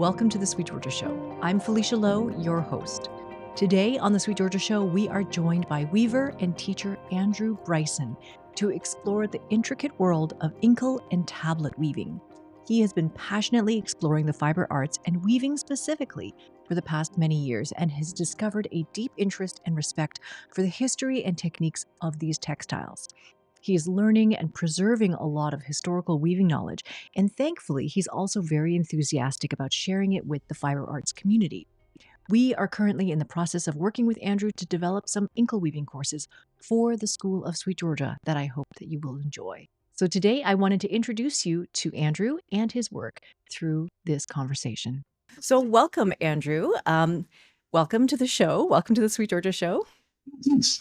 Welcome to the Sweet Georgia Show. I'm Felicia Lo, your host. Today on the Sweet Georgia Show, we are joined by weaver and teacher Andrew Bryson to explore the intricate world of inkle and tablet weaving. He has been passionately exploring the fiber arts and weaving specifically for the past many years and has discovered a deep interest and respect for the history and techniques of these textiles. He is learning and preserving a lot of historical weaving knowledge, and thankfully, he's also very enthusiastic about sharing it with the fiber arts community. We are currently in the process of working with Andrew to develop some inkle weaving courses for the School of Sweet Georgia that I hope that you will enjoy. So today I wanted to introduce you to Andrew and his work through this conversation. So welcome, Andrew. Welcome to the show. Welcome to the Sweet Georgia Show. Thanks.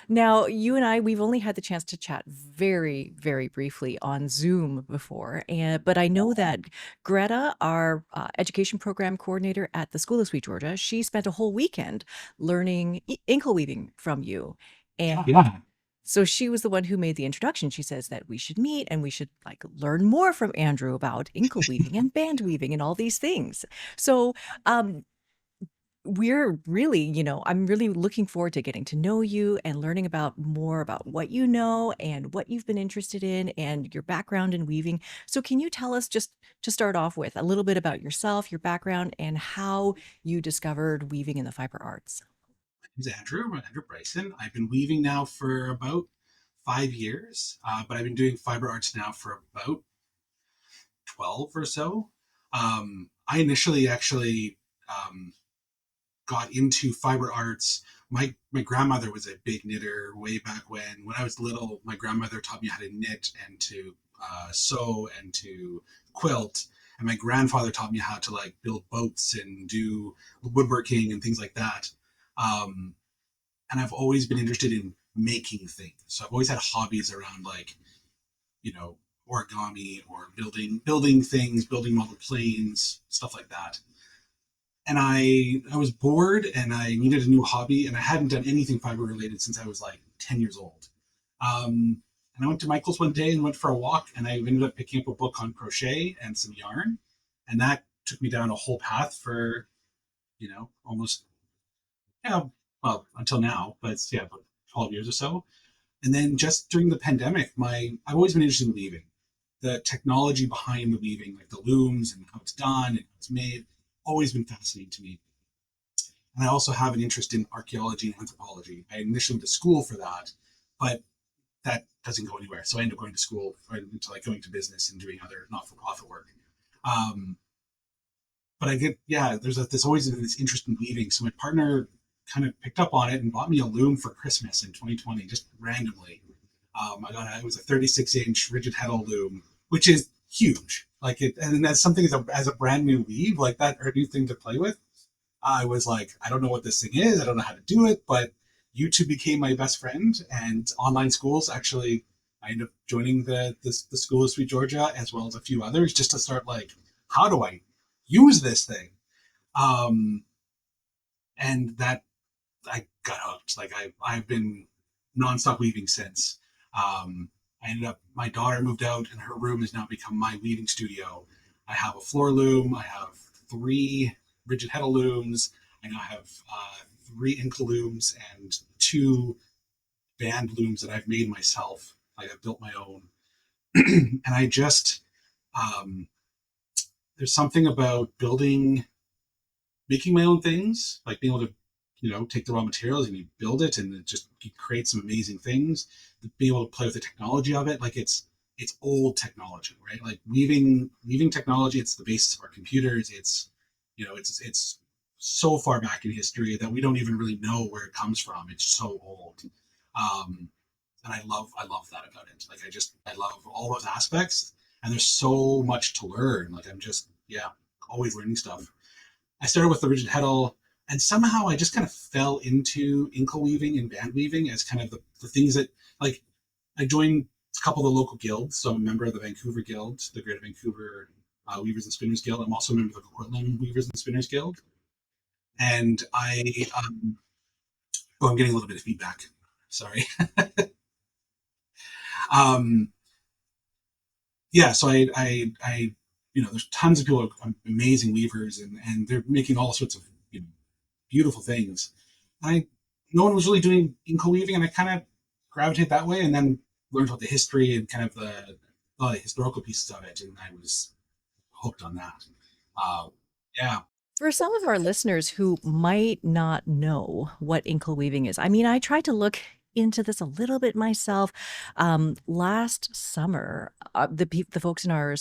Now, you and I, we've only had the chance to chat very, very briefly on Zoom before, but I know that Greta, our education program coordinator at the School of Sweet Georgia, she spent a whole weekend learning inkle weaving from you. And Yeah. so she was the one who made the introduction. She says that we should meet and we should learn more from Andrew about inkle weaving and band weaving and all these things. So, we're really, I'm really looking forward to getting to know you and learning about more about what you know and what you've been interested in and your background in weaving. So can you tell us, just to start off with, a little bit about yourself, your background, and how you discovered weaving in the fiber arts? My name's Andrew. I'm Andrew Bryson. I've been weaving now for about 5 years, but I've been doing fiber arts now for about 12 or so. I initially actually got into fiber arts. My grandmother was a big knitter way back when. When I was little, my grandmother taught me how to knit and to sew and to quilt. And my grandfather taught me how to build boats and do woodworking and things like that. Um, and I've always been interested in making things. So I've always had hobbies around origami or building things, building model planes, stuff like that. And I was bored and I needed a new hobby, and I hadn't done anything fiber related since I was like 10 years old. And I went to Michael's one day and went for a walk, and I ended up picking up a book on crochet and some yarn, and that took me down a whole path for almost, well, until now, but it's, about 12 years or so. And then just during the pandemic, I've always been interested in weaving, the technology behind the weaving, like the looms and how it's done and how it's made, always been fascinating to me. And I also have an interest in archaeology and anthropology. I initially went to school for that, but that doesn't go anywhere. So I ended up going to school into going to business and doing other not-for-profit work. But there's always been this interest in weaving. So my partner kind of picked up on it and bought me a loom for Christmas in 2020, just randomly. It was a 36-inch rigid heddle loom, which is huge. And that's something as a brand new weave, like that, or a new thing to play with. I was like, I don't know what this thing is. I don't know how to do it, but YouTube became my best friend, and online schools. Actually, I ended up joining the School of Sweet Georgia as well as a few others, just to start how do I use this thing? And that I got hooked. I've been nonstop weaving since. My daughter moved out, and her room has now become my weaving studio. I have a floor loom. I have 3 rigid heddle looms. I now have 3 Inkle looms and 2 band looms that I've made myself. I've built my own. And I just, there's something about making my own things, like being able to take the raw materials and you build it, and you create some amazing things. Being able to play with the technology of it, it's old technology, right? Like weaving technology, it's the basis of our computers. It's so far back in history that we don't even really know where it comes from. It's so old, and I love that about it. I love all those aspects, and there's so much to learn. I'm just always learning stuff. I started with the rigid heddle, and somehow I just kind of fell into inkle weaving and band weaving as kind of the things that, I joined a couple of the local guilds. So I'm a member of the Vancouver Guild, the Greater Vancouver Weavers and Spinners Guild. I'm also a member of the Portland Weavers and Spinners Guild. And I'm getting a little bit of feedback. Sorry. So I there's tons of people who are amazing weavers, and they're making all sorts of beautiful things. No one was really doing inkle weaving, and I kind of gravitated that way, and then learned about the history and kind of the historical pieces of it, and I was hooked on that. Uh, yeah. For some of our listeners who might not know what inkle weaving is, I mean, I tried to look into this a little bit myself. Last summer, the folks in our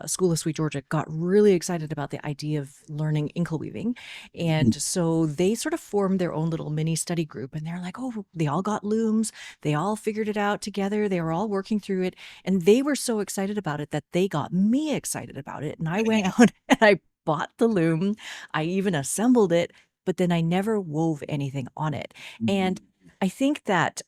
school of Sweet Georgia got really excited about the idea of learning inkle weaving, and so they sort of formed their own little mini study group. And they're like, "Oh, they all got looms. They all figured it out together. They were all working through it, and they were so excited about it that they got me excited about it." And I went out and I bought the loom. I even assembled it, but then I never wove anything on it. And I think that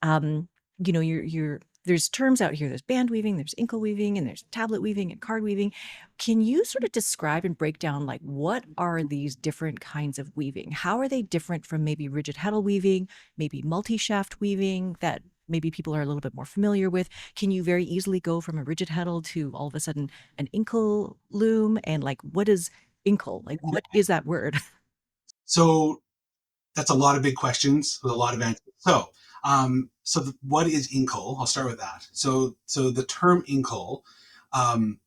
you're there's terms out here. There's band weaving, there's inkle weaving, and there's tablet weaving and card weaving. Can you sort of describe and break down like what are these different kinds of weaving? How are they different from maybe rigid heddle weaving, maybe multi-shaft weaving that maybe people are a little bit more familiar with? Can you very easily go from a rigid heddle to all of a sudden an inkle loom? And like, what is inkle? Like, what is that word? So that's a lot of big questions with a lot of answers. What is inkle? I'll start with that. So the term inkle, um,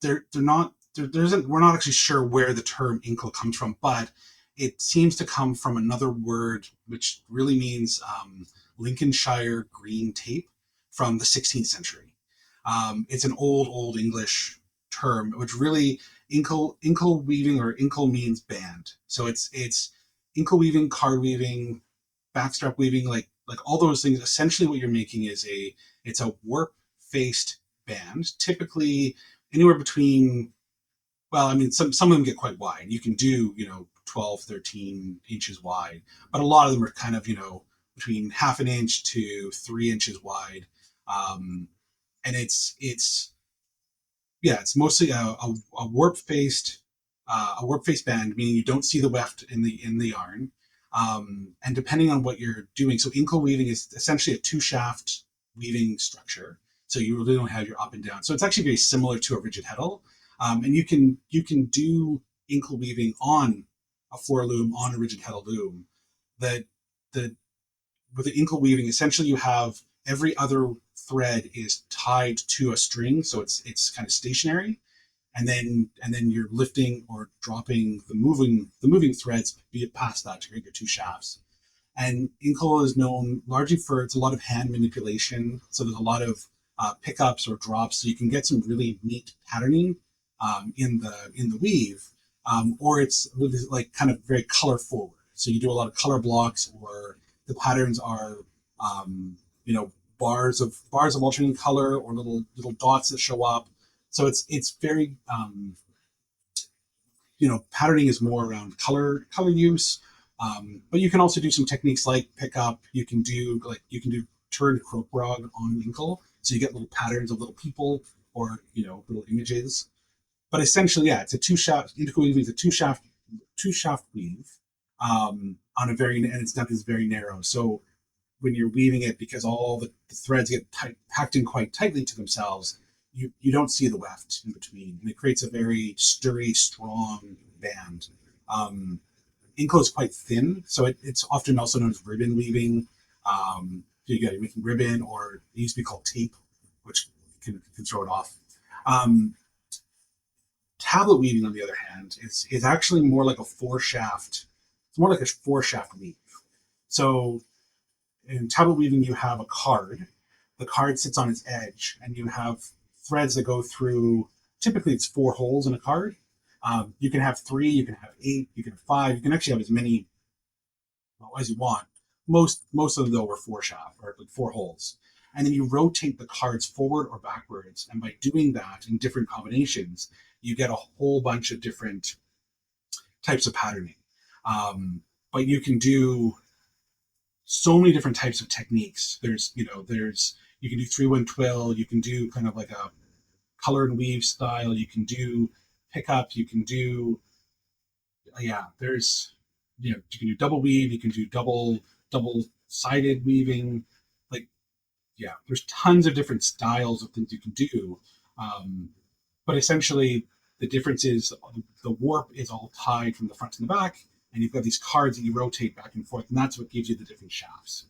they're not there isn't we're not actually sure where the term inkle comes from, but it seems to come from another word which really means Lincolnshire green tape from the 16th century. It's an old English term, which really inkle weaving or inkle means band. So it's inkle weaving, card weaving, backstrap weaving, like all those things. Essentially, what you're making is it's a warp faced band, typically anywhere between, well, I mean, some of them get quite wide. You can do 12, 13 inches wide, but a lot of them are kind of between half an inch to 3 inches wide. And it's mostly a warp faced band, meaning you don't see the weft in the yarn. And depending on what you're doing, so inkle weaving is essentially a two shaft weaving structure. So you really don't have your up and down. So it's actually very similar to a rigid heddle. And you can do inkle weaving on a floor loom, on a rigid heddle loom. That the With the inkle weaving, essentially you have every other thread is tied to a string, so it's kind of stationary, and then you're lifting or dropping the moving threads be it past that to create your two shafts. And inkle is known largely for it's a lot of hand manipulation, so there's a lot of pickups or drops, so you can get some really neat patterning in the weave, or it's really like kind of very color forward. So you do a lot of color blocks, or the patterns are bars of alternating color, or little dots that show up. So it's very patterning is more around color use, but you can also do some techniques like pickup. You can do turned croquerog on inkle, so you get little patterns of little people, or little images. But essentially, yeah, it's a two shaft. Inkle weaving is a two shaft weave, on a very, and its depth is very narrow. So when you're weaving it, because all the threads get packed in quite tightly to themselves, you don't see the weft in between, and it creates a very sturdy, strong band. Inkle is quite thin, so it's often also known as ribbon weaving. You're making ribbon, or it used to be called tape, which can throw it off. Um, Tablet weaving, on the other hand, is actually more like a four shaft. It's more like a four shaft weave. So in tablet weaving, you have a card. The card sits on its edge, and you have threads that go through. Typically, it's 4 holes in a card. You can have 3, you can have 8, you can have 5. You can actually have as many as you want. Most of them, though, are 4 shaft, or like 4 holes. And then you rotate the cards forward or backwards, and by doing that in different combinations, you get a whole bunch of different types of patterning. But you can do so many different types of techniques. You can do 3-1 twill. You can do kind of like a color and weave style. You can do pickup. You can do you can do double weave. You can do double sided weaving. Like, there's tons of different styles of things you can do. But essentially, The difference is the warp is all tied from the front to the back, and you've got these cards that you rotate back and forth, and that's what gives you the different shafts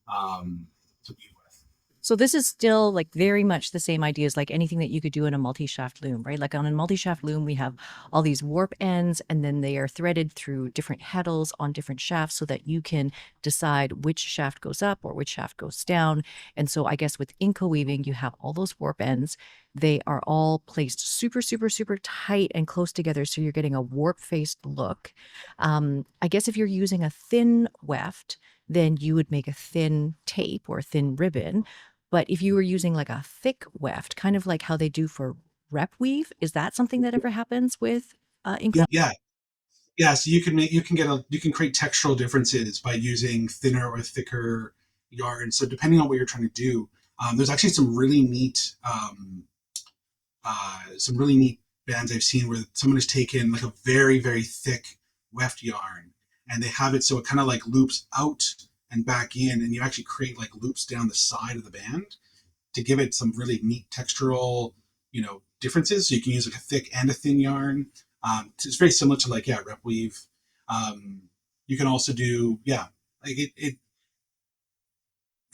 to be with. So this is still like very much the same idea as like anything that you could do in a multi-shaft loom, right? Like on a multi-shaft loom, we have all these warp ends, and then they are threaded through different heddles on different shafts so that you can decide which shaft goes up or which shaft goes down. And so I guess with Inkle weaving, you have all those warp ends. They are all placed super, super, super tight and close together. So you're getting a warp-faced look. I guess if you're using a thin weft, then you would make a thin tape or a thin ribbon. But if you were using like a thick weft, kind of like how they do for rep weave, is that something that ever happens with Inkle? Yeah. So you can create textural differences by using thinner or thicker yarn. So depending on what you're trying to do, there's actually some really neat bands I've seen where someone has taken like a very, very thick weft yarn, and they have it so it kind of like loops out and back in, and you actually create like loops down the side of the band to give it some really neat textural, differences. So you can use like a thick and a thin yarn. It's very similar to like, yeah, rep weave. You can also do, yeah, like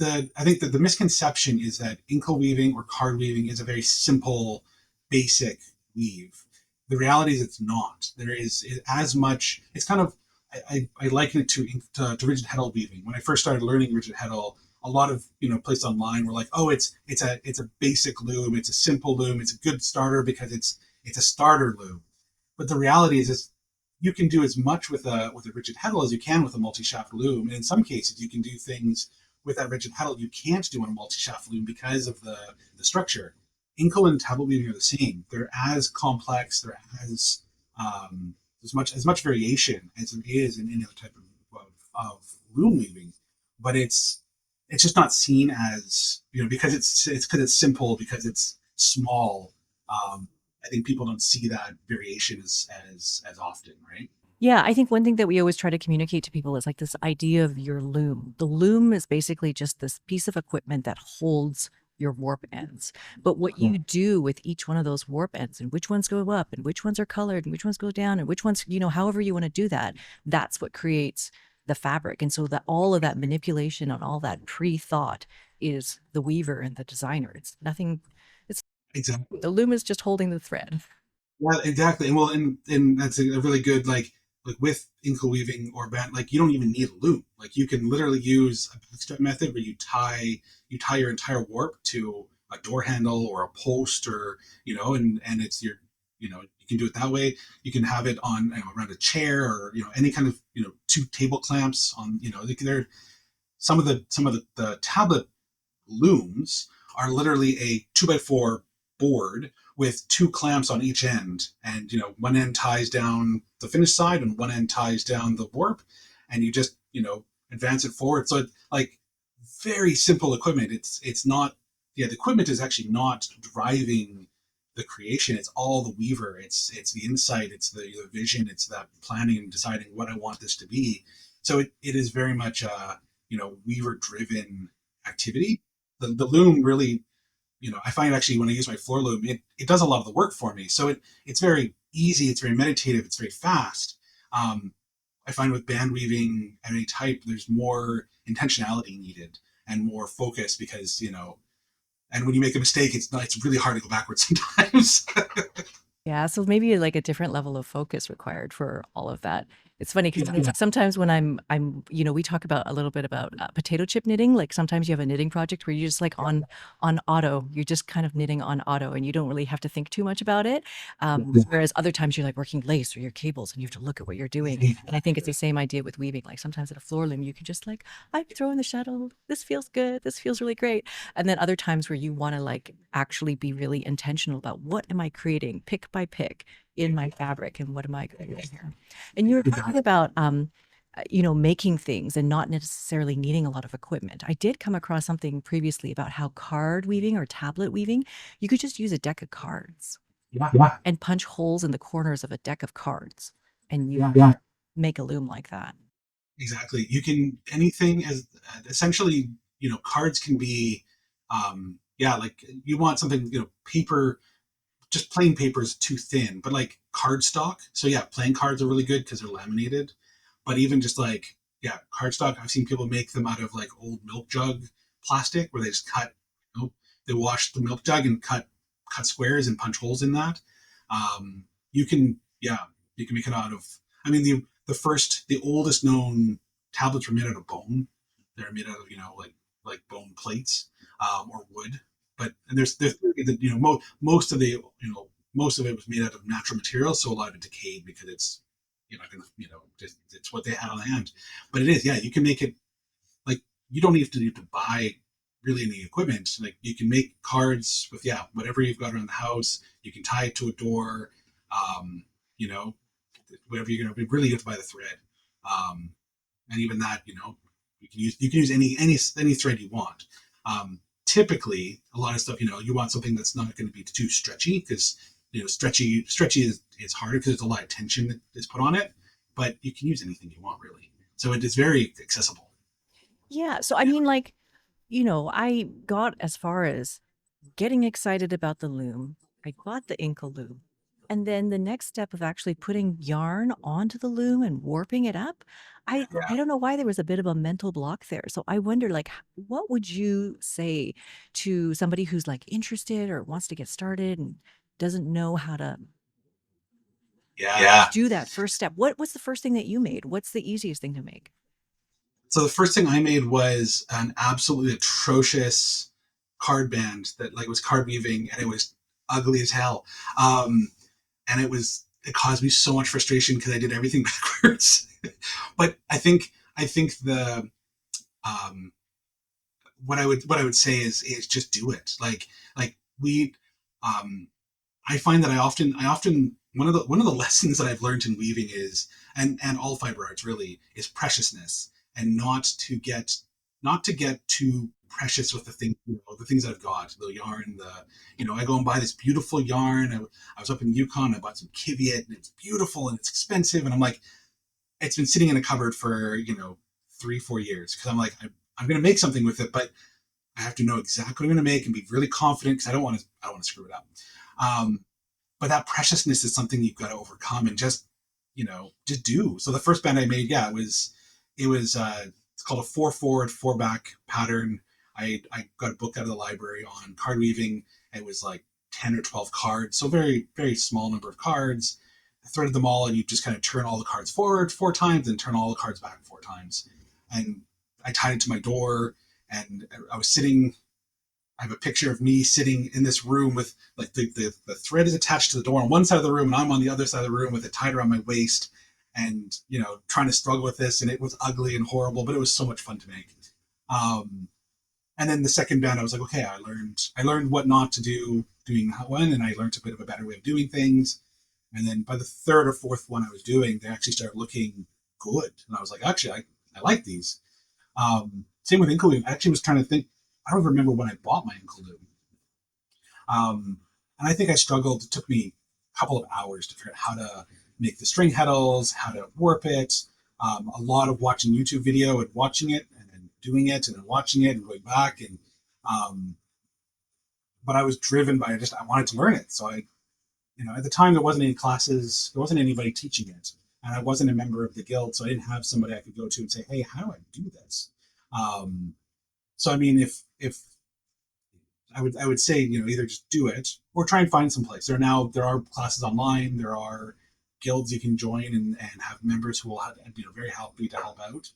I think that the misconception is that inkle weaving or card weaving is a very simple, basic weave. The reality is it's not. There is as much. It's kind of I liken it to rigid heddle weaving. When I first started learning rigid heddle, a lot of places online were like, oh, it's a basic loom, it's a simple loom, it's a good starter because it's a starter loom. But the reality is you can do as much with a rigid heddle as you can with a multi-shaft loom. And in some cases, you can do things with that rigid heddle you can't do on a multi-shaft loom because of the structure. Inkle and tablet weaving are the same. They're as complex. They're as much variation as it is in any other type of loom weaving, but it's just not seen as because it's simple, because it's small. I think people don't see that variation as often, right? Yeah, I think one thing that we always try to communicate to people is like this idea of your loom. The loom is basically just this piece of equipment that holds your warp ends. But what you do with each one of those warp ends and which ones go up and which ones are colored and which ones go down and which ones, however you want to do that, that's what creates the fabric. And so that all of that manipulation and all that pre-thought is the weaver and the designer. It's nothing, it's Exactly. the loom is just holding the thread. Yeah, exactly. And well, and that's a really good like with inkle weaving or band, like you don't even need a loom. Like you can literally use a backstrap method where you tie your entire warp to a door handle or a post, or and it's you can do it that way. You can have it on around a chair, or any kind of two table clamps on there. Some of the tablet looms are literally a 2x4 board with two clamps on each end, and one end ties down the finished side and one end ties down the warp, and you just advance it forward. So like very simple equipment. It's not, yeah, the equipment is actually not driving the creation. It's all the weaver. It's the insight, it's the vision, it's that planning and deciding what I want this to be. So it is very much a weaver driven activity. The loom really, I find actually when I use my floor loom, it does a lot of the work for me. So it's very easy, it's very meditative, it's very fast. I find with band weaving of any type, there's more intentionality needed and more focus, because and when you make a mistake, it's really hard to go backwards sometimes. Yeah, so maybe like a different level of focus required for all of that. It's funny because Yeah. sometimes when we talk about a little bit about potato chip knitting. Like sometimes you have a knitting project where you're just like on auto. You're just kind of knitting on auto, and you don't really have to think too much about it. Whereas other times you're like working lace or your cables, and you have to look at what you're doing. And I think it's the same idea with weaving. Like sometimes at a floor loom, you can just like, I'm throwing the shuttle. This feels good. This feels really great. And then other times where you want to like actually be really intentional about what am I creating, pick by pick in my fabric, and what am I creating here. And you were talking about making things and not necessarily needing a lot of equipment. I did come across something previously about how card weaving or tablet weaving, you could just use a deck of cards Yeah. and punch holes in the corners of a deck of cards, and you make a loom like that. Exactly. You can anything as essentially, cards can be, yeah, like you want something, paper just plain paper is too thin, but like cardstock. So yeah, plain cards are really good because they're laminated. But even just like, yeah, cardstock, I've seen people make them out of like old milk jug plastic where they just cut, you know, they wash the milk jug and cut squares and punch holes in that. You can, yeah, you can make it out of. I mean, the oldest known tablets were made out of bone. They're made out of, like bone plates, or wood. But and there's most of the most of it was made out of natural materials, so a lot of it decayed because it's you're not gonna just it's what they had on hand. But it is, yeah, you can make it like you don't need to buy really any equipment. Like you can make cards with, yeah, whatever you've got around the house. You can tie it to a door. Um, you know, whatever you're gonna be, really you have to buy the thread. Um, and even that, you can use any thread you want. Typically, a lot of stuff, you want something that's not going to be too stretchy because stretchy is harder because there's a lot of tension that is put on it. But you can use anything you want really, so it is very accessible. Yeah. So, I mean, like, I got as far as getting excited about the loom. I bought the Inkle loom. And then the next step of actually putting yarn onto the loom and warping it up, I Yeah, don't know why there was a bit of a mental block there. So I wonder, like, what would you say to somebody who's like interested or wants to get started and doesn't know how to yeah. do that first step? What's the first thing that you made? What's the easiest thing to make? So the first thing I made was an absolutely atrocious card band that like was card weaving, and it was ugly as hell. And it caused me so much frustration because I did everything backwards. But I think the um, what I would say is just do it. Like we um, I find that I often one of the lessons that I've learned in weaving is, and all fiber arts really, is preciousness, and not to get too precious with the things that I've got, the yarn, I go and buy this beautiful yarn. I was up in Yukon, I bought some Kiviot, and it's beautiful and it's expensive, and I'm like, it's been sitting in a cupboard for 3-4 years because I'm like, I'm going to make something with it, but I have to know exactly what I'm going to make and be really confident because I don't want to screw it up. Um, but that preciousness is something you've got to overcome and just do. So the first band I made, yeah, it was it's called a 4 forward 4 back pattern. I got a book out of the library on card weaving. It was like 10 or 12 cards, so very very small number of cards. I threaded them all, and you just kind of turn all the cards forward 4 times and turn all the cards back 4 times. And I tied it to my door, and I was sitting. I have a picture of me sitting in this room with like the thread is attached to the door on one side of the room, and I'm on the other side of the room with it tied around my waist, and trying to struggle with this, and it was ugly and horrible, but it was so much fun to make. Um, and then the second band, I was like, okay, I learned what not to do doing that one, and I learned a bit of a better way of doing things. And then by the third or fourth one I was doing, they actually started looking good, and I was like, actually, I like these. Same with Inkle. I actually was trying to think. I don't remember when I bought my Inkle. And I think I struggled. It took me a couple of hours to figure out how to make the string heddles, how to warp it. A lot of watching YouTube video and watching it, and then doing it, and then watching it and going back. Um, but I was driven by just I wanted to learn it. So at the time there wasn't any classes, there wasn't anybody teaching it, and I wasn't a member of the guild, so I didn't have somebody I could go to and say, hey, how do I do this? Um, so I mean, if I would say, either just do it or try and find some place. There are classes online. There are guilds you can join and have members who will have, very happy to help out.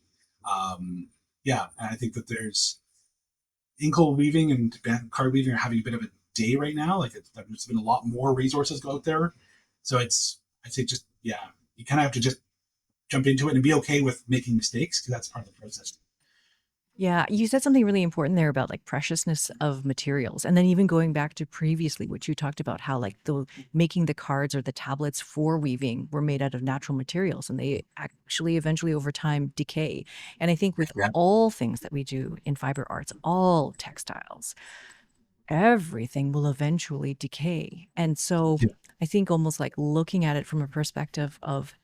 Yeah, and I think that there's Inkle weaving and card weaving are having a bit of a day right now. Like there's been a lot more resources go out there, so I'd say just, yeah, you kind of have to just jump into it and be okay with making mistakes because that's part of the process. Yeah, you said something really important there about like preciousness of materials. And then even going back to previously, which you talked about how like the making the cards or the tablets for weaving were made out of natural materials and they actually eventually over time decay. And I think with Yeah. all things that we do in fiber arts, all textiles, everything will eventually decay. And so Yeah. I think almost like looking at it from a perspective of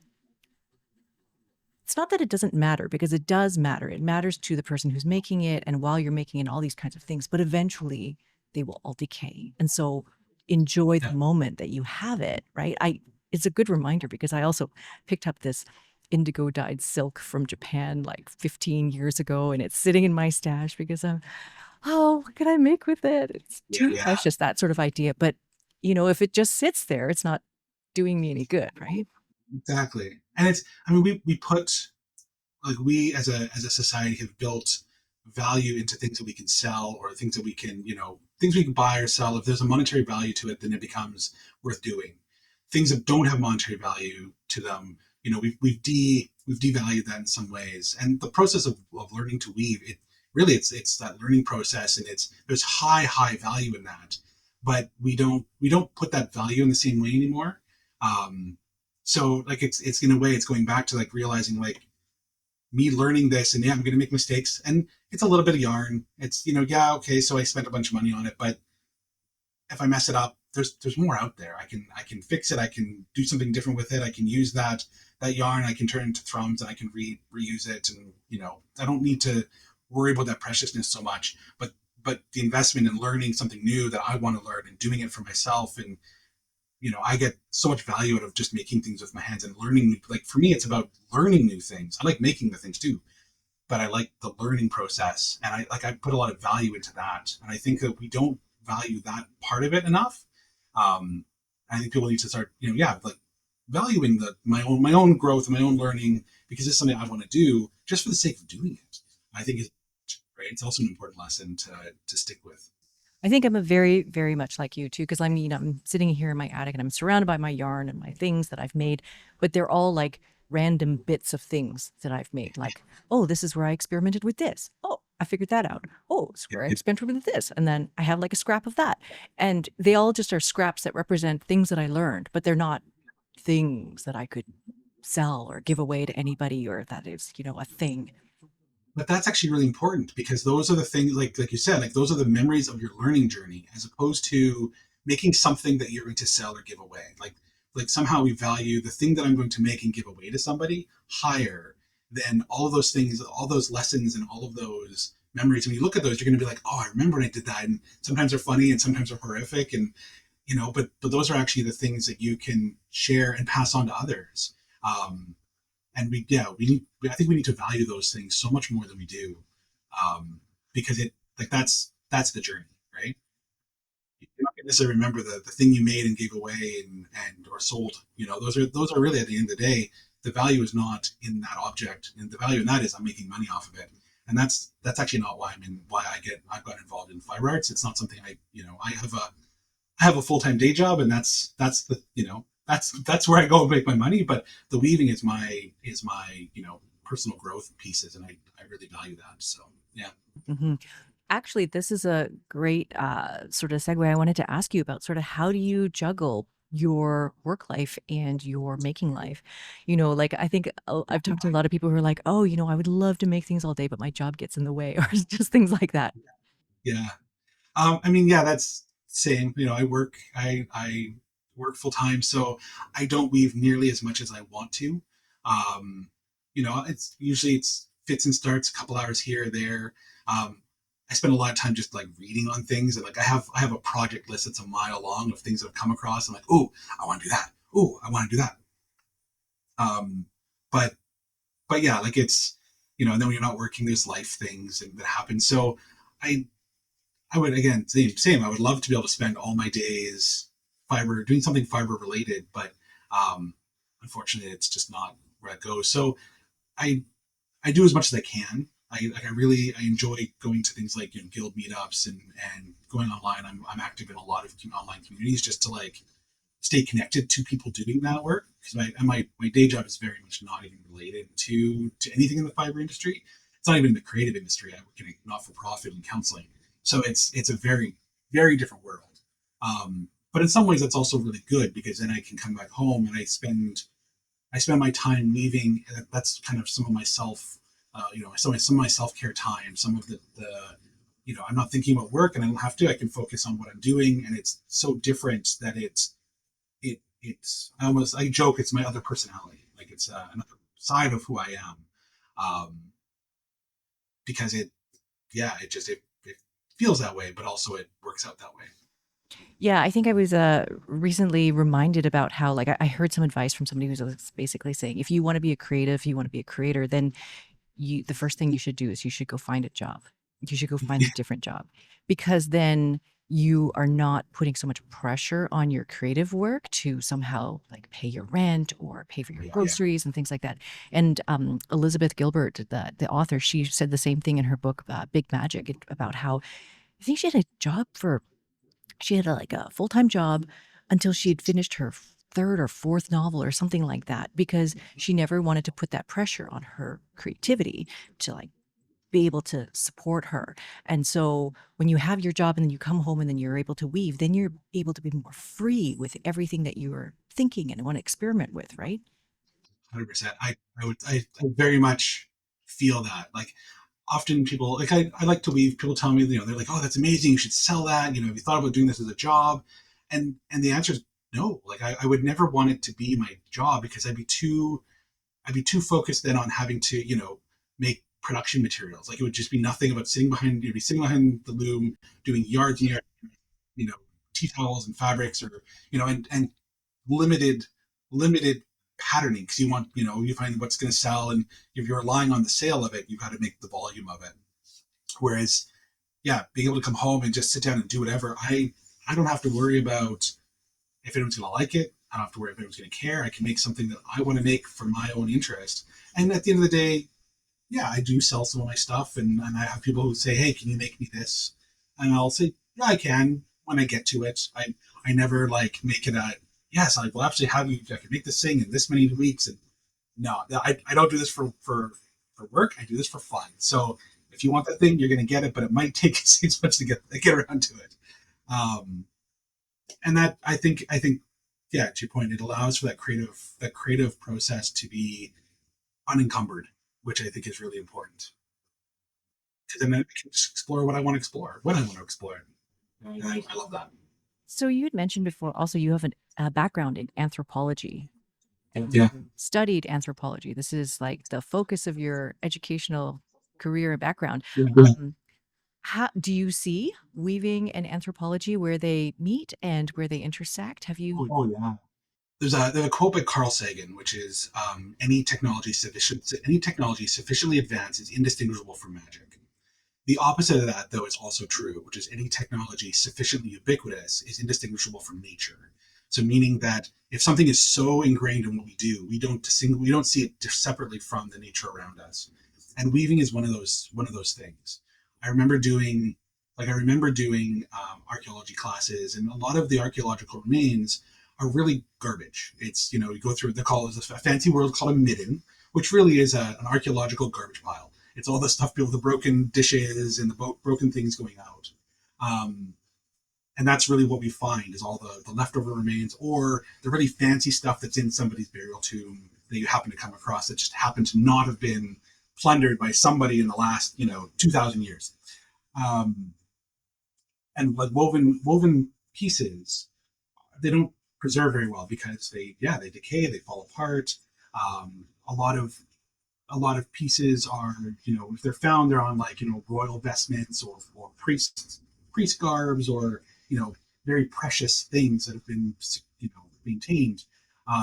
it's not that it doesn't matter because it does matter. It matters to the person who's making it and while you're making it, all these kinds of things, but eventually they will all decay. And so enjoy Yeah. the moment that you have it, right? It's a good reminder because I also picked up this indigo dyed silk from Japan like 15 years ago, and it's sitting in my stash because oh, what can I make with it? It's too Yeah. precious, that sort of idea. But, if it just sits there, it's not doing me any good, right? Exactly. And it's, I mean, we put, like, we as a society have built value into things that we can sell, or things that we can, things we can buy or sell. If there's a monetary value to it, then it becomes worth doing. Things that don't have monetary value to them, we've devalued that in some ways. And the process of learning to weave, it really, it's that learning process, and there's high value in that, but we don't put that value in the same way anymore. um so, like, it's in a way, it's going back to, like, realizing, like, me learning this, and yeah, I'm going to make mistakes, and it's a little bit of yarn. It's, yeah, okay, so I spent a bunch of money on it, but if I mess it up, there's more out there. I can fix it. I can do something different with it. I can use that yarn. I can turn it into thrums, and I can reuse it. And, I don't need to worry about that preciousness so much. But the investment in learning something new that I want to learn, and doing it for myself, and, I get so much value out of just making things with my hands and learning. Like, for me, it's about learning new things. I like making the things too, but I like the learning process, and I put a lot of value into that. And I think that we don't value that part of it enough. I think people need to start, yeah, like, valuing my own growth and my own learning, because it's something I want to do just for the sake of doing it. I think it's right. It's also an important lesson to stick with. I think I'm a very, very much like you too, because I'm sitting here in my attic and I'm surrounded by my yarn and my things that I've made, but they're all like random bits of things that I've made. Like, oh, this is where I experimented with this. Oh, I figured that out. Oh, it's where I experimented with this. And then I have like a scrap of that. And they all just are scraps that represent things that I learned, but they're not things that I could sell or give away to anybody, or that is, a thing. But that's actually really important, because those are the things, like you said, like, those are the memories of your learning journey, as opposed to making something that you're going to sell or give away. Like somehow we value the thing that I'm going to make and give away to somebody higher than all of those things, all those lessons, and all of those memories. When you look at those, you're going to be like, oh, I remember when I did that. And sometimes they're funny, and sometimes they're horrific. And, but those are actually the things that you can share and pass on to others. And I think we need to value those things so much more than we do. Because it, like, that's the journey, right? You're not going to necessarily remember the thing you made and gave away, and or sold. Those are really, at the end of the day, the value is not in that object, and the value in that is I'm making money off of it. And that's actually not why I've got involved in fiber arts. It's not something I have a full-time day job, and that's where I go and make my money. But the weaving is my personal growth pieces, and I really value that. So, yeah. Mhm. Actually, this is a great sort of segue. I wanted to ask you about sort of how do you juggle your work life and your making life? Like I think I've talked to a lot of people who are like, oh, I would love to make things all day, but my job gets in the way, or just things like that. Yeah. I mean, yeah, that's same. I work full time, so I don't weave nearly as much as I want to. Um, it's usually, it's fits and starts, a couple hours here or there. I spend a lot of time just, like, reading on things, and, like, I have a project list that's a mile long of things that I've come across. I'm like, oh, I want to do that. Oh, I want to do that. Um, but but yeah, like, it's, and then when you're not working, there's life things that happen. So I I would, again, same. I would love to be able to spend all my days doing something fiber related, but um, unfortunately, it's just not where it goes. So I I do as much as I can. I enjoy going to things like, guild meetups, and going online. I'm active in a lot of online communities, just to, like, stay connected to people doing that work, because my day job is very much not even related to anything in the fiber industry. It's not even in the creative industry. I work in a not for profit in counseling, so it's a very, very different world. But in some ways, that's also really good, because then I can come back home, and I spend my time leaving. That's kind of some of my some of my self care time. Some of I'm not thinking about work, and I don't have to. I can focus on what I'm doing, and it's so different that I joke, it's my other personality. Like, it's another side of who I am, because it feels that way, but also it works out that way. Yeah, I think I was recently reminded about how, like, I heard some advice from somebody who was basically saying, if you want to be a creative, if you want to be a creator, then the first thing you should do is you should go find a job. You should go find a different job, because then you are not putting so much pressure on your creative work to somehow like pay your rent or pay for your Yeah. groceries and things like that. And Elizabeth Gilbert, the author, she said the same thing in her book, Big Magic, about how I think she had like a full-time job until she had finished her third or fourth novel or something like that, because she never wanted to put that pressure on her creativity to like be able to support her. And so when you have your job and then you come home and then you're able to weave, then you're able to be more free with everything that you are thinking and want to experiment with, right? 100%. I very much feel that. Like often people like I like to weave. People tell me, they're like, "Oh, that's amazing. You should sell that. Have you thought about doing this as a job?" And the answer is no. Like I would never want it to be my job because I'd be too focused then on having to make production materials. Like it would just be nothing about sitting behind. You'd be sitting behind the loom doing yards and yards, you know, tea towels and fabrics, or and limited limited patterning because you find what's going to sell, and if you're relying on the sale of it, you've got to make the volume of it. Whereas, yeah, being able to come home and just sit down and do whatever, I don't have to worry about if anyone's going to like it. I don't have to worry if anyone's going to care. I can make something that I want to make for my own interest. And at the end of the day, yeah, I do sell some of my stuff, and I have people who say, "Hey, can you make me this?" And I'll say, "Yeah, I can." When I get to it, I never like make it a yes. I will actually have you. I can make this thing in this many weeks, and no, I don't do this for work. I do this for fun. So if you want that thing, you're going to get it, but it might take 6 months to get around to it. Um, and that I think yeah, to your point, it allows for that creative process to be unencumbered, which I think is really important. Because then I can just explore what I want to explore when I want to explore it. And I love that. So you had mentioned before also you have a background in anthropology. Yeah. Studied anthropology. This is like the focus of your educational career and background. Yeah. How do you see weaving and anthropology where they meet and where they intersect? Have you? Oh yeah. There's a quote by Carl Sagan, which is any technology sufficiently advanced is indistinguishable from magic. The opposite of that, though, is also true, which is any technology sufficiently ubiquitous is indistinguishable from nature. So, meaning that if something is so ingrained in what we do, we don't see it separately from the nature around us. And weaving is one of those things. I remember doing archaeology classes, and a lot of the archaeological remains are really garbage. It's you go through, they call it a fancy word called a midden, which really is an archaeological garbage pile. It's all the stuff, the broken dishes and the broken things going out. Um, and that's really what we find is all the leftover remains or the really fancy stuff that's in somebody's burial tomb that you happen to come across that just happened to not have been plundered by somebody in the last 2,000 years. Um, and like woven pieces, they don't preserve very well because they decay, they fall apart. A lot of pieces are, if they're found, they're on like, royal vestments or priest garbs or, very precious things that have been, maintained.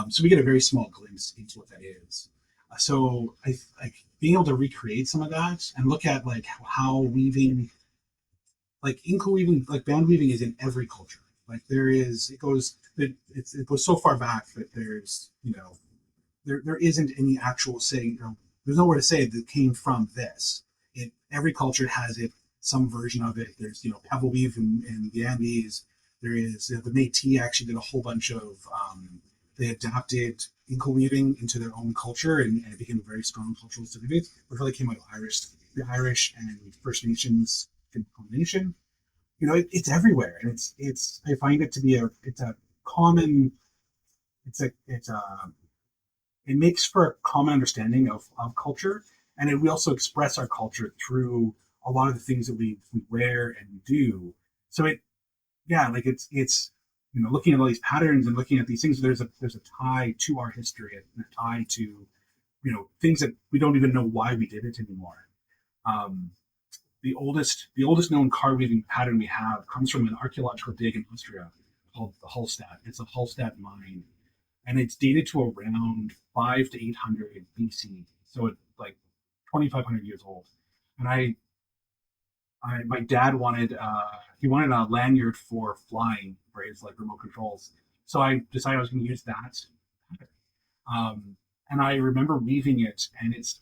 So we get a very small glimpse into what that is. So I like being able to recreate some of that and look at like how weaving, like Inkle weaving, like band weaving is in every culture. Like it goes so far back that there isn't any actual saying. There's nowhere to say that came from this. Every culture has some version of it. There's pebble weave in the Andes. There is the Métis actually did a whole bunch of they adapted inkle weaving into their own culture, and it became a very strong cultural certificate, which really came out of the Irish and First Nations combination. It's everywhere, and it's I find it to be a common it's a it makes for a common understanding of culture, and we also express our culture through a lot of the things that we wear and we do. So yeah, like it's looking at all these patterns and looking at these things. There's a tie to our history and a tie to things that we don't even know why we did it anymore. Um, the oldest known card weaving pattern we have comes from an archaeological dig in Austria called the Hallstatt. It's a Hallstatt mine, and it's dated to around 5 to 800 BC. So it's like 2,500 years old. And my dad wanted he wanted a lanyard for flying for his like remote controls. So I decided I was going to use that. And I remember weaving it, and it's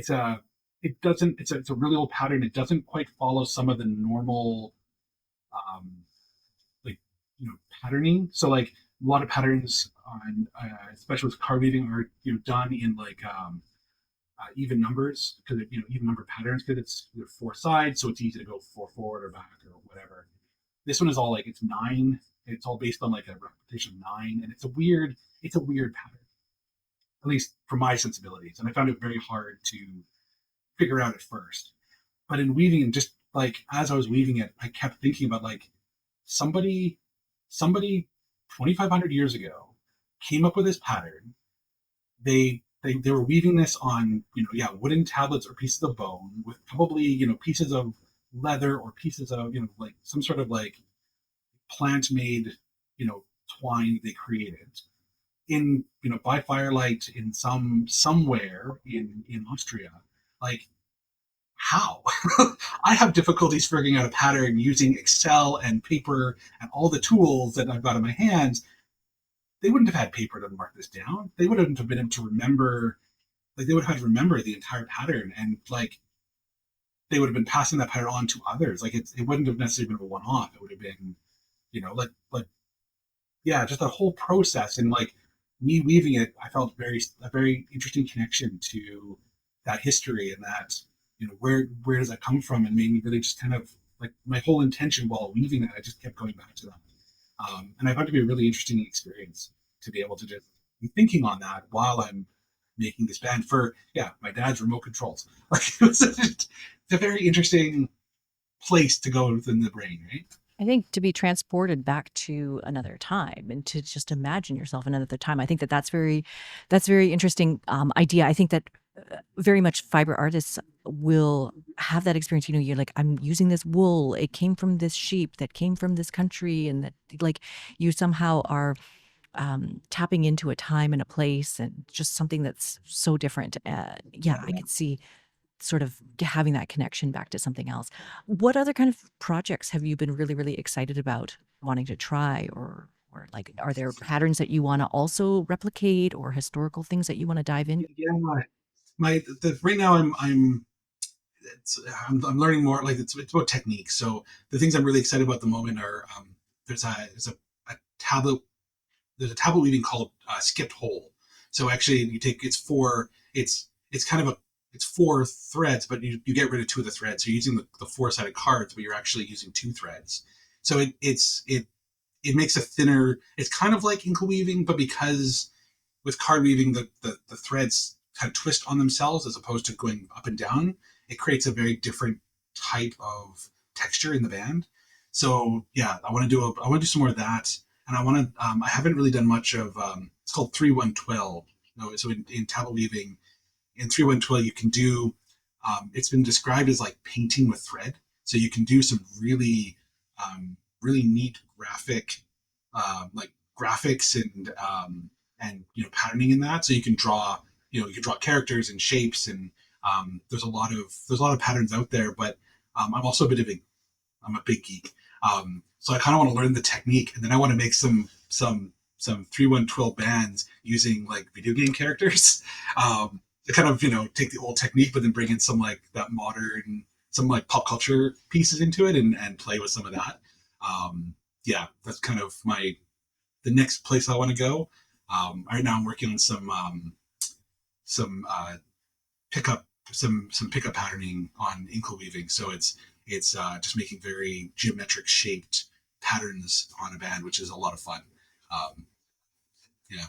a it doesn't it's a really old pattern. It doesn't quite follow some of the normal um, like patterning. So like a lot of patterns on especially with card weaving are done in like even numbers because even number patterns because it's four sides, so it's easy to go four forward or back or whatever. This one is all like it's nine. It's all based on like a repetition of nine, and it's a weird pattern, at least for my sensibilities, and I found it very hard to figure out at first. But in weaving, and just like as I was weaving it, I kept thinking about like somebody, somebody 2,500 years ago came up with this pattern. They were weaving this on wooden tablets or pieces of bone with probably pieces of leather or pieces of like some sort of like plant made twine they created in by firelight in somewhere in Austria. Like how? I have difficulties figuring out a pattern using Excel and paper and all the tools that I've got in my hands. They wouldn't have had paper to mark this down. They wouldn't have been able to remember. Like they would have had to remember the entire pattern, and like they would have been passing that pattern on to others. Like it wouldn't have necessarily been a one-off. It would have been, like yeah, just a whole process. And like me weaving it, I felt a very interesting connection to that history and that where does that come from, and made me really just kind of like my whole intention while weaving that. I just kept going back to that, and I found it to be a really interesting experience to be able to just be thinking on that while I'm making this band for my dad's remote controls. Like it's a very interesting place to go within the brain, right? I think to be transported back to another time and to just imagine yourself in another time. I think that that's very interesting idea. I think that very much fiber artists will have that experience. You're like, I'm using this wool. It came from this sheep that came from this country, and that like you somehow are tapping into a time and a place and just something that's so different. Yeah, I could see sort of having that connection back to something else. What other kind of projects have you been really, really excited about wanting to try, or like, are there patterns that you want to also replicate, or historical things that you want to dive in? Yeah, right now I'm learning more. Like it's about technique. So the things I'm really excited about at the moment are a tablet. There's a tablet weaving called skipped hole. So actually, you take it's kind of it's four threads, but you get rid of two of the threads. So you're using the four-sided cards, but you're actually using two threads. So it makes a thinner. It's kind of like inkle weaving, but because with card weaving, the threads kind of twist on themselves as opposed to going up and down, it creates a very different type of texture in the band. So yeah, I want to do some more of that, and I haven't really done much of it's called 3-1-12. No, so in tablet weaving, in 3-1-12 you can do it's been described as like painting with thread. So you can do some really neat like graphics and patterning in that. So you can draw characters and shapes, and there's a lot of patterns out there. But I'm also I'm a big geek. So I kind of want to learn the technique, and then I want to make some 3-1-12 bands using like video game characters. To kind of take the old technique, but then bring in some like that modern, some like pop culture pieces into it, and play with some of that. Yeah, that's kind of the next place I want to go. Right now I'm working on some pickup some pickup patterning on inkle weaving. So it's just making very geometric shaped patterns on a band, which is a lot of fun. Um, yeah,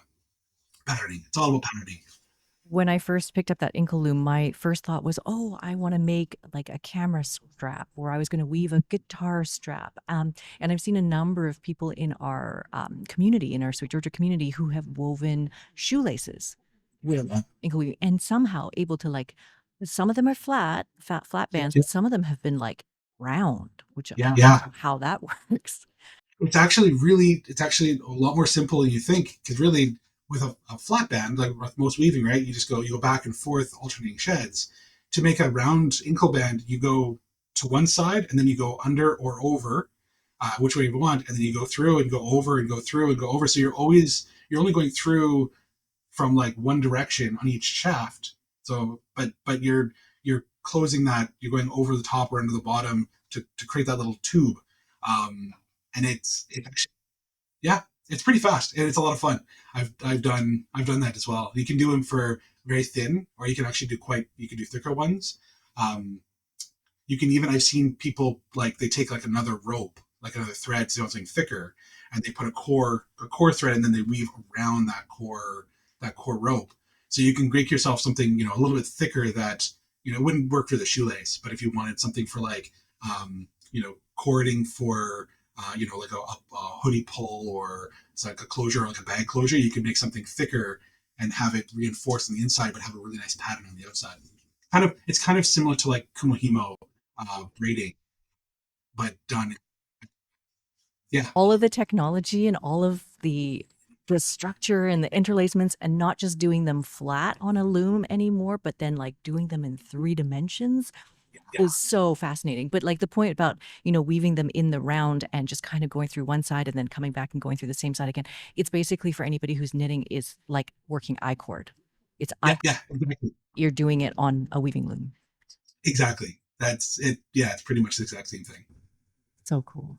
patterning. It's all about patterning. When I first picked up that Inkle loom, my first thought was, oh, I want to make like a camera strap, or I was going to weave a guitar strap. And I've seen a number of people in our community, in our Sweet Georgia community, who have woven shoelaces with Inkle weaving, and somehow able to like Some of them are flat bands, Yeah. but some of them have been like round, which I don't Yeah. know how that works. It's actually a lot more simple than you think. Because really, with a flat band, like with most weaving, right, you go back and forth, alternating sheds. To make a round inkle band, you go to one side and then you go under or over, which way you want, and then you go through and go over and go through and go over. So you're only going through from like one direction on each shaft. So, but you're closing that. You're going over the top or under the bottom to create that little tube. And it's actually, yeah, it's pretty fast and it's a lot of fun. I've done that as well. You can do them for very thin, or you can actually you can do thicker ones. Um, you can even I've seen people like they take like another rope, like another thread, so something thicker, and they put a core thread, and then they weave around that core rope. So you can make yourself something a little bit thicker that it wouldn't work for the shoelace, but if you wanted something for like cording for like a hoodie pull, or it's like a closure, like a bag closure, you can make something thicker and have it reinforced on the inside, but have a really nice pattern on the outside. It's kind of similar to like Kumohimo braiding, but done. Yeah, All of the technology and all of the structure and the interlacements, and not just doing them flat on a loom anymore, but then like doing them in 3 dimensions yeah, is so fascinating. But like the point about, weaving them in the round and just kind of going through one side and then coming back and going through the same side again. It's basically for anybody who's knitting is like working I-cord. It's yeah, I yeah, exactly, You're doing it on a weaving loom. exactly. That's it. Yeah, it's pretty much the exact same thing. So cool.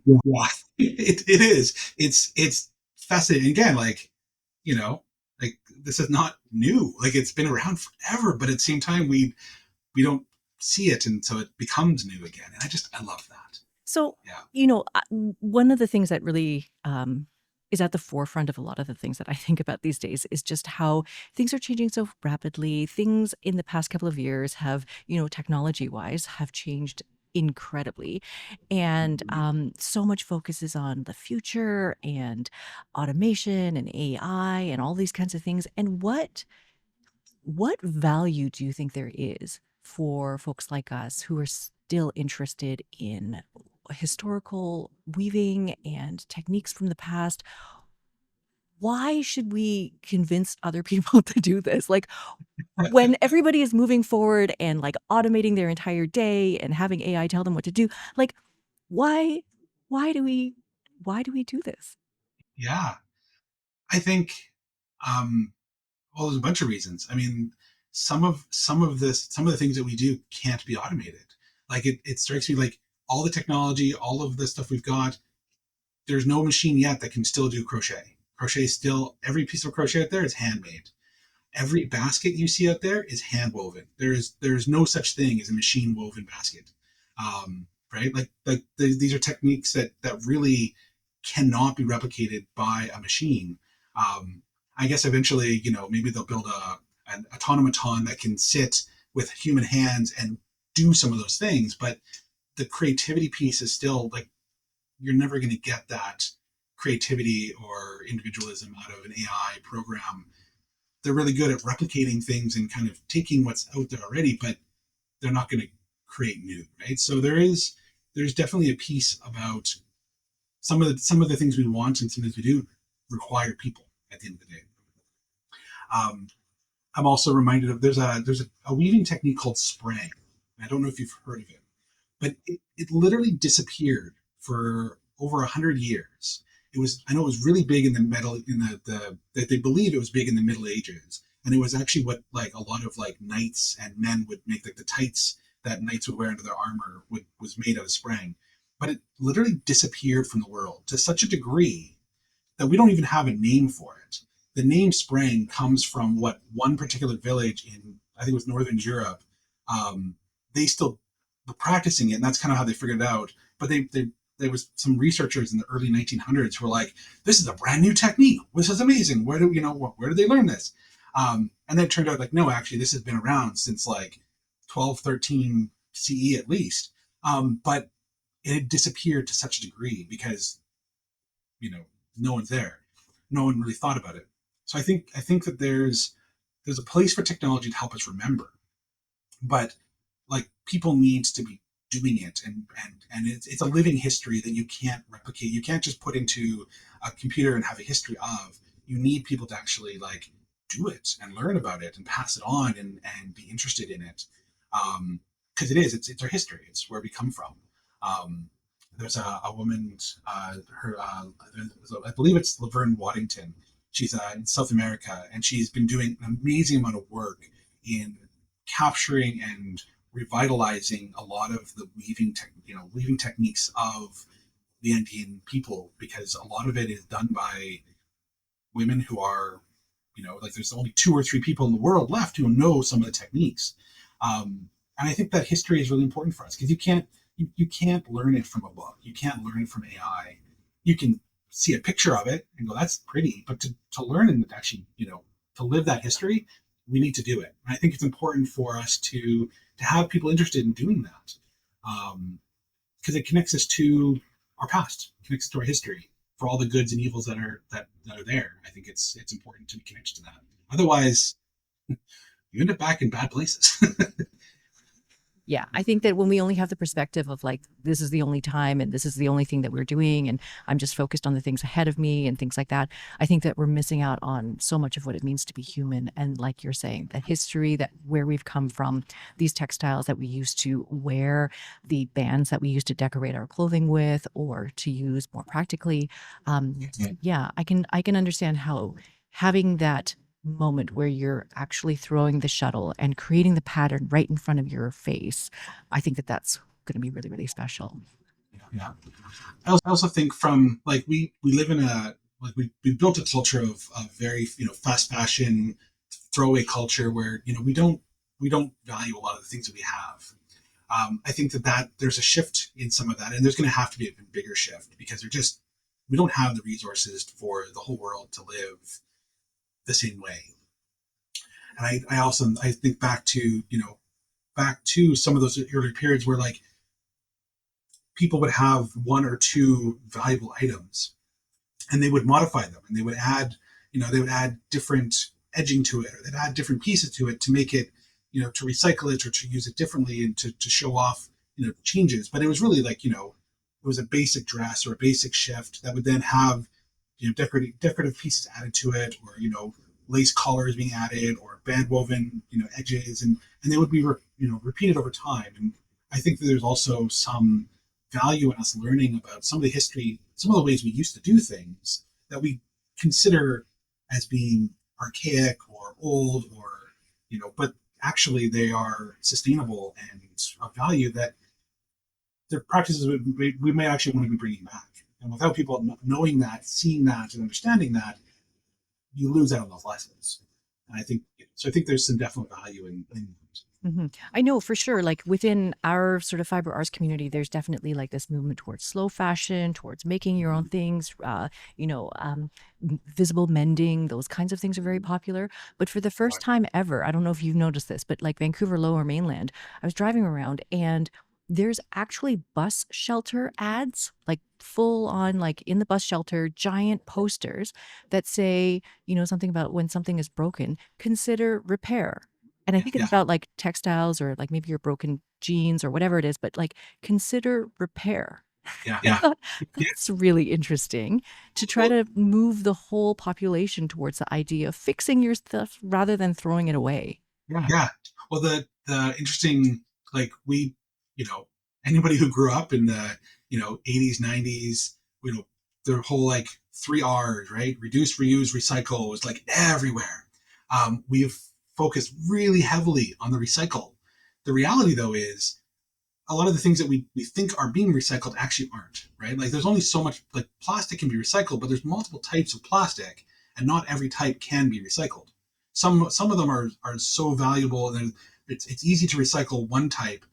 Yeah, it is. It's fascinating. Again, like you know, like this is not new. Like it's been around forever, but at the same time, we don't see it, and so it becomes new again. And I love that. So, Yeah, one of the things that really is at the forefront of a lot of the things that I think about these days is just how things are changing so rapidly. Things in the past couple of years have, technology wise, have changed incredibly. And so much focus is on the future and automation and AI and all these kinds of things. And what value do you think there is for folks like us who are still interested in historical weaving and techniques from the past? Why should we convince other people to do this? Like, when everybody is moving forward and like automating their entire day and having AI tell them what to do, like, why why do we why do we do this? yeah. I think um, well, there's a bunch of reasons. I mean, some of the things that we do can't be automated. Like it strikes me like all the technology, all of the stuff we've got, there's no machine yet that can still do crochet. Crochet still every piece of crochet out there is handmade. Every basket you see out there is hand woven. There's no such thing as a machine woven basket. Right? These are techniques that really cannot be replicated by a machine. I guess eventually, maybe they'll build an automaton that can sit with human hands and do some of those things, but the creativity piece is still like you're never going to get that creativity or individualism out of an AI program. They're really good at replicating things and kind of taking what's out there already, but they're not going to create new, right? So there's definitely a piece about some of the things we want and some things we do require people at the end of the day. Um, I'm also reminded of there's a weaving technique called spraying. I don't know if you've heard of it, but it literally disappeared for over 100 years. I know it was really big in the metal in that they believe it was big in the Middle Ages, and it was actually what like a lot of like knights and men would make, like the tights that knights would wear under their armor was made out of spraying. But it literally disappeared from the world to such a degree that we don't even have a name for it. The name spraying comes from what one particular village in, I think it was Northern Europe, they still were practicing it, and that's kind of how they figured it out. But there was some researchers in the early 1900s who were like, "This is a brand new technique. This is amazing. Where did they learn this?" And then it turned out like, no, actually, this has been around since like 1213 CE at least. But it had disappeared to such a degree because you know no one's there, no one really thought about it. So I think that there's a place for technology to help us remember, but like people need to be doing it, and it's a living history that you can't replicate. You can't just put into a computer and have a history of. You need people to actually like do it and learn about it and pass it on and be interested in it, because it's our history. It's where we come from. um, there's a woman, her I believe it's Laverne Waddington. She's in South America, and she's been doing an amazing amount of work in capturing and revitalizing a lot of the weaving techniques of the Andean people, because a lot of it is done by women who are, like there's only 2 or 3 people in the world left who know some of the techniques. And I think that history is really important for us, because you can't learn it from a book. You can't learn it from AI. You can see a picture of it and go, that's pretty, but to learn and actually, to live that history, we need to do it. And I think it's important for us to have people interested in doing that, because it connects us to our past, connects us to our history, for all the goods and evils that are there. I think it's important to be connected to that. Otherwise, you end up back in bad places. Yeah, I think that when we only have the perspective of like, this is the only time and this is the only thing that we're doing, and I'm just focused on the things ahead of me and things like that, I think that we're missing out on so much of what it means to be human. And like you're saying, the history, that where we've come from, these textiles that we used to wear, the bands that we used to decorate our clothing with, or to use more practically. Yeah, I can understand how having that moment where you're actually throwing the shuttle and creating the pattern right in front of your face, I think that that's going to be really, really special. Yeah. I also think, from like, we live in a, like, we built a culture of very, fast fashion, throwaway culture, where we don't value a lot of the things that we have. I think that there's a shift in some of that, and there's going to have to be a bigger shift, because we don't have the resources for the whole world to live the same way. And I think back to some of those earlier periods where, like, people would have 1 or 2 valuable items, and they would modify them, and they would add different edging to it, or they'd add different pieces to it to make it, to recycle it or to use it differently, and to show off, changes. But it was really like, it was a basic dress or a basic shift that would then have, decorative pieces added to it, or, lace collars being added, or band woven, edges, and they would be repeated over time. And I think that there's also some value in us learning about some of the history, some of the ways we used to do things that we consider as being archaic or old, or, but actually they are sustainable and of value, that their practices we may actually want to be bringing back. And without people knowing that, seeing that, and understanding that, you lose out on those lessons. And I think so. I think there's some definite value in I know for sure, like within our sort of fiber arts community, there's definitely like this movement towards slow fashion, towards making your own things, visible mending, those kinds of things are very popular. But for the first time ever, I don't know if you've noticed this, but like Vancouver Lower Mainland, I was driving around and there's actually bus shelter ads, like full on, like in the bus shelter, giant posters that say, something about when something is broken, consider repair. And I think it's yeah, about like textiles, or like maybe your broken jeans or whatever it is, but like consider repair. yeah, I yeah, thought that's really interesting, to try well, to move the whole population towards the idea of fixing your stuff rather than throwing it away. yeah. Well, the interesting, like, you know anybody who grew up in the, 80s, 90s, their whole, like, 3 R's, right? Reduce, reuse, recycle was like everywhere. We've focused really heavily on the recycle. The reality, though, is a lot of the things that we think are being recycled actually aren't, right? Like, there's only so much, like, plastic can be recycled, but there's multiple types of plastic, and not every type can be recycled. Some of them are so valuable, and it's easy to recycle one type,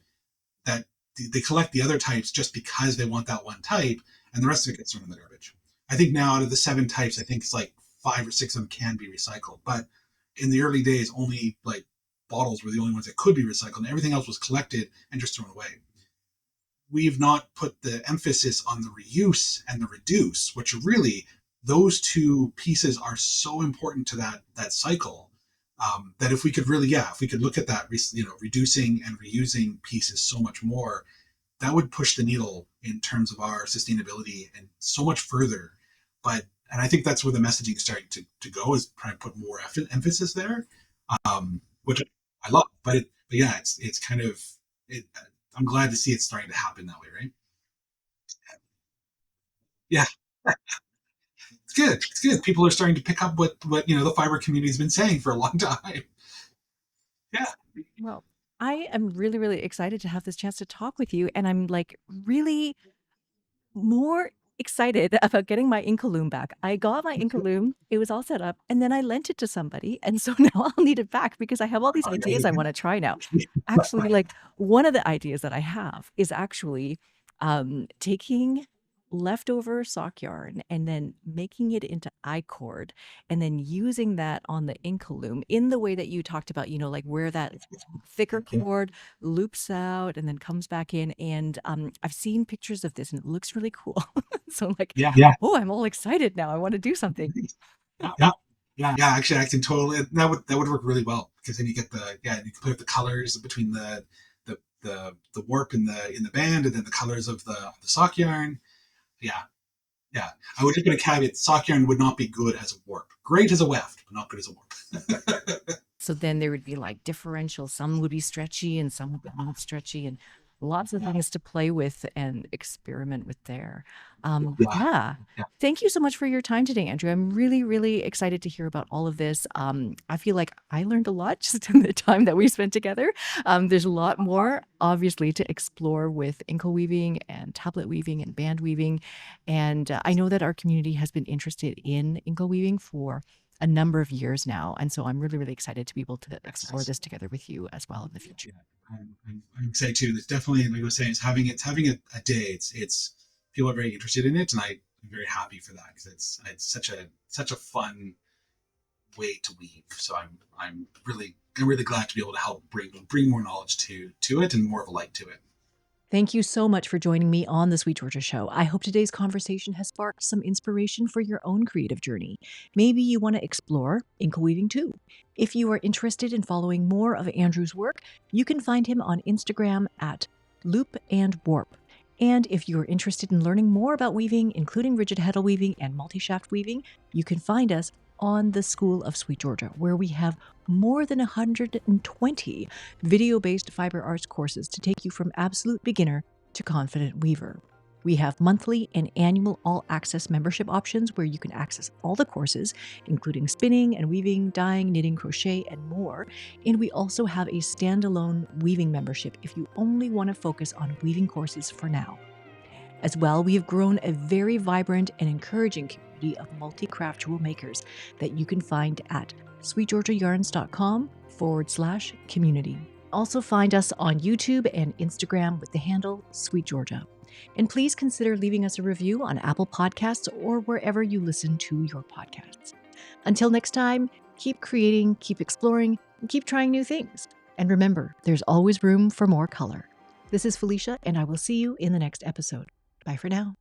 that they collect the other types just because they want that one type, and the rest of it gets thrown in the garbage. I think now, out of the 7 types, I think it's like 5 or 6 of them can be recycled. But in the early days, only like bottles were the only ones that could be recycled, and everything else was collected and just thrown away. We've not put the emphasis on the reuse and the reduce, which are really, those 2 pieces are so important to that cycle. That if we could really, if we could look at that, reducing and reusing pieces so much more, that would push the needle in terms of our sustainability and so much further. And I think that's where the messaging is starting to go, is trying to put more emphasis there, which I love. But yeah, it's kind of, it, I'm glad to see it starting to happen that way, right? Yeah, it's good. It's good. People are starting to pick up what the fiber community's been saying for a long time. Yeah, Well, I am really, really excited to have this chance to talk with you. And I'm like really more excited about getting my Inkle back. I got my Inkle, it was all set up, and then I lent it to somebody, and so now I'll need it back because I have all these ideas I wanna try now. Actually, like, one of the ideas that I have is actually, taking leftover sock yarn and then making it into I-cord, and then using that on the Inkle in the way that you talked about, like, where that thicker cord loops out and then comes back in. And I've seen pictures of this and it looks really cool. So I'm like, yeah, oh, I'm all excited now. I want to do something. yeah, yeah. Actually, I can totally, that would work really well, because then you get you can play with the colors between the warp in the band, and then the colors of the sock yarn. Yeah, yeah. I would just put a caveat: sock yarn would not be good as a warp. Great as a weft, but not good as a warp. So then there would be like differential. Some would be stretchy and some would be not stretchy, and lots of things to play with and experiment with there. Yeah. Yeah. Thank you so much for your time today, Andrew. I'm really, really excited to hear about all of this. I feel like I learned a lot just in the time that we spent together. There's a lot more, obviously, to explore with inkle weaving and tablet weaving and band weaving. And I know that our community has been interested in inkle weaving for a number of years now. And so I'm really, really excited to be able to explore this together with you as well in the future. Yeah, I'm excited too. It's definitely, like I was saying, it's having a day. It's people are very interested in it, and I'm very happy for that, because it's such a fun way to weave. So I'm really glad to be able to help bring more knowledge to it, and more of a light to it. Thank you so much for joining me on the Sweet Georgia Show. I hope today's conversation has sparked some inspiration for your own creative journey. Maybe you want to explore inkle weaving too. If you are interested in following more of Andrew's work, you can find him on Instagram at Loop and Warp. And if you're interested in learning more about weaving, including rigid heddle weaving and multi-shaft weaving, you can find us on the School of Sweet Georgia, where we have more than 120 video-based fiber arts courses to take you from absolute beginner to confident weaver. We have monthly and annual all-access membership options where you can access all the courses, including spinning and weaving, dyeing, knitting, crochet, and more. And we also have a standalone weaving membership if you only want to focus on weaving courses for now. As well, we have grown a very vibrant and encouraging community of multi-craftual makers that you can find at sweetgeorgiayarns.com/community. Also find us on YouTube and Instagram with the handle Sweet Georgia. And please consider leaving us a review on Apple Podcasts or wherever you listen to your podcasts. Until next time, keep creating, keep exploring, and keep trying new things. And remember, there's always room for more color. This is Felicia, and I will see you in the next episode. Bye for now.